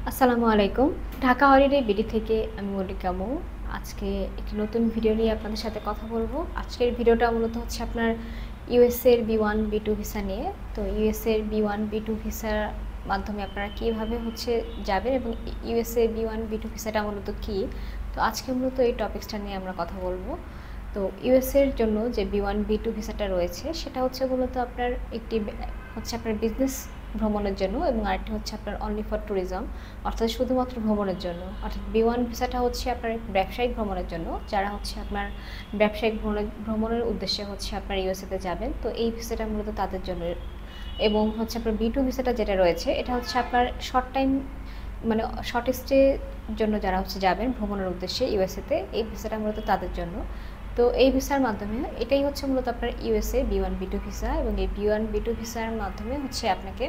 আসসালামু আলাইকুম। Dhaka holiday BD থেকে আমি মল্লিকা মৌ। আজকে একটি নতুন ভিডিও নিয়ে আপনাদের সাথে কথা বলবো। আজকের ভিডিওটা মূলত হচ্ছে আপনার ইউএসএ এর B1 B2 ভিসা নিয়ে। তো ইউএসএ এর B1 B2 ভিসার মাধ্যমে আপনারা কিভাবে যাবেন এবং ইউএসএ B1 B2 ভিসাটা মূলত কি। তো আজকে মূলত এই টপিকসটা নিয়ে আমরা কথা বলবো। তো ইউএসএ এর জন্য যে B1 B2 ভিসাটা রয়েছে সেটা হচ্ছে মূলত আপনার একটি আপনার বিজনেস ভ্রমণের জন্য এবং আরেকটি হচ্ছে আপনার অনলি ফর ট্যুরিজম, অর্থাৎ শুধুমাত্র ভ্রমণের জন্য। অর্থাৎ B1 ভিসাটা হচ্ছে আপনার ব্যবসায়িক ভ্রমণের জন্য, যারা হচ্ছে আপনার ব্যবসায়িক ভ্রমণের উদ্দেশ্যে হচ্ছে আপনার ইউএসএতে যাবেন। তো এই ভিসাটা মূলত তাদের জন্য। এবং হচ্ছে আপনার B2 ভিসাটা যেটা রয়েছে এটা হচ্ছে আপনার শর্ট টাইম, মানে শর্ট স্টে জন্য যারা হচ্ছে যাবেন ভ্রমণের উদ্দেশ্যে ইউএসএতে, এই ভিসাটা মূলত তাদের জন্য। তো এই ভিসার মাধ্যমে এটাই হচ্ছে মূলত আপনার ইউএসএ B1 B2 ভিসা। এবং এই B1 B2 ভিসার মাধ্যমে হচ্ছে আপনাকে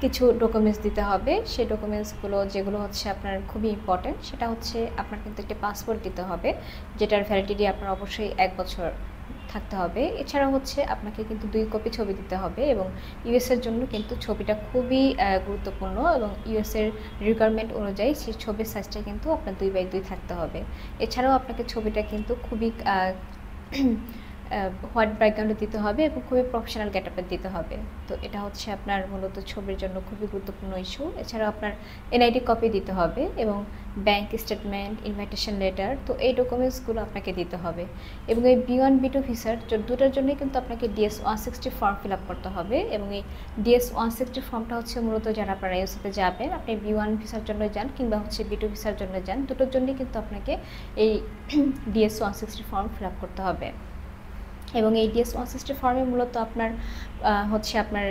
কিছু ডকুমেন্টস দিতে হবে। সেই ডকুমেন্টসগুলো যেগুলো হচ্ছে আপনার খুবই ইম্পর্টেন্ট, সেটা হচ্ছে আপনার কিন্তু একটি পাসপোর্ট দিতে হবে, যেটার ভ্যালিডিটি আপনার অবশ্যই 1 বছর থাকতে হবে। এছাড়াও হচ্ছে আপনাকে কিন্তু 2 কপি ছবি দিতে হবে এবং ইউএসএর জন্য কিন্তু ছবিটা খুবই গুরুত্বপূর্ণ এবং ইউএসএর রিকোয়ারমেন্ট অনুযায়ী সেই ছবির সাইজটা কিন্তু আপনার 2x2 থাকতে হবে। এছাড়াও আপনাকে ছবিটা কিন্তু খুবই হোয়াইট ব্যাকগ্রাউন্ডে দিতে হবে এবং খুবই প্রফেশনাল গেটআপে দিতে হবে। তো এটা হচ্ছে আপনার মূলত ছবির জন্য খুবই গুরুত্বপূর্ণ ইস্যু। এছাড়াও আপনার এনআইডি কপি দিতে হবে এবং ব্যাংক স্টেটমেন্ট, ইনভাইটেশন লেটার, তো এই ডকুমেন্টসগুলো আপনাকে দিতে হবে। এবং এই B1 B2 ভিসার দুটার জন্যই কিন্তু আপনাকে DS-160 ফর্ম ফিল আপ করতে হবে। এবং এই DS-160 ফর্মটা হচ্ছে মূলত যারা আপনারা ইউএসএতে যাবেন, আপনি B1 ভিসার জন্য যান কিংবা হচ্ছে B2 ভিসার জন্য যান, দুটোর জন্যই কিন্তু আপনাকে এই DS-160 ফর্ম ফিল আপ করতে হবে। এবং এই DS-160 ফর্মে মূলত আপনার হচ্ছে আপনার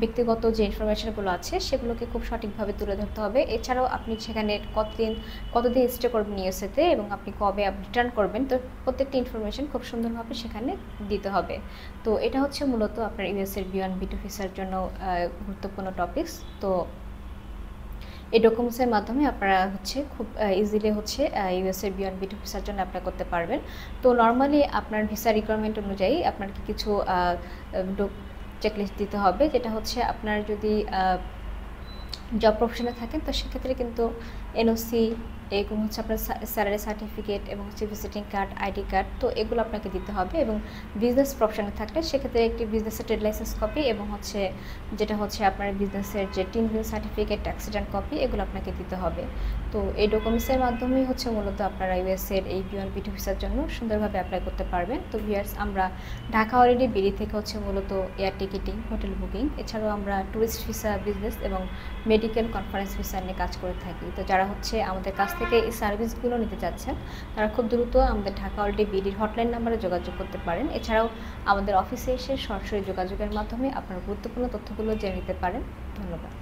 ব্যক্তিগত যে ইনফরমেশনগুলো আছে সেগুলোকে খুব সঠিকভাবে তুলে ধরতে হবে। এছাড়াও আপনি সেখানে কতদিন স্টে করবেন ইউএসএতে এবং আপনি কবে রিটার্ন করবেন, তো প্রত্যেকটি ইনফরমেশন খুব সুন্দরভাবে সেখানে দিতে হবে। তো এটা হচ্ছে মূলত আপনার ইউএসএর B1 B2 ভিসার জন্য গুরুত্বপূর্ণ টপিকস। তো এই ডকুমেন্টসের মাধ্যমে আপনারা হচ্ছে খুব ইজিলি হচ্ছে ইউএসএর B1 B2 ভিসার জন্য অ্যাপ্লাই করতে পারবেন। তো নর্মালি আপনার ভিসা রিকোয়ারমেন্ট অনুযায়ী আপনাকে কিছু চেকলিস্ট দিতে হবে, যেটা হচ্ছে আপনার যদি জব প্রফেশনে থাকেন তো সেক্ষেত্রে কিন্তু এনওসি, এরকম হচ্ছে আপনার স্যালারি সার্টিফিকেট এবং হচ্ছে ভিজিটিং কার্ড, আইডি কার্ড, তো এগুলো আপনাকে দিতে হবে। এবং বিজনেস প্রফেশনে থাকলে সেক্ষেত্রে একটি বিজনেসের ট্রেড লাইসেন্স কপি এবং হচ্ছে যেটা হচ্ছে আপনার বিজনেসের যে টিম সার্টিফিকেট, অ্যাক্সিডেন্ট কপি, এগুলো আপনাকে দিতে হবে। তো এই ডকুমেন্টসের মাধ্যমেই হচ্ছে মূলত আপনারা ইউএসএর এই B1 B2 ভিসার জন্য সুন্দরভাবে অ্যাপ্লাই করতে পারবেন। তো ভিউয়ার্স, আমরা ঢাকা হলিডে বিডি থেকে হচ্ছে মূলত এয়ার টিকিটিং, হোটেল বুকিং, এছাড়াও আমরা ট্যুরিস্ট ভিসা, বিজনেস এবং মেডিকেল কনফারেন্স ভিসা নিয়ে কাজ করে থাকি। তো যারা হচ্ছে আমাদের কাছ থেকে এই সার্ভিসগুলো নিতে চাচ্ছেন তারা খুব দ্রুত আমাদের ঢাকা হলিডে বিডির হটলাইন নাম্বারে যোগাযোগ করতে পারেন। এছাড়াও আমাদের অফিসে এসে সরাসরি যোগাযোগের মাধ্যমে আপনার গুরুত্বপূর্ণ তথ্যগুলো জেনে নিতে পারেন। ধন্যবাদ।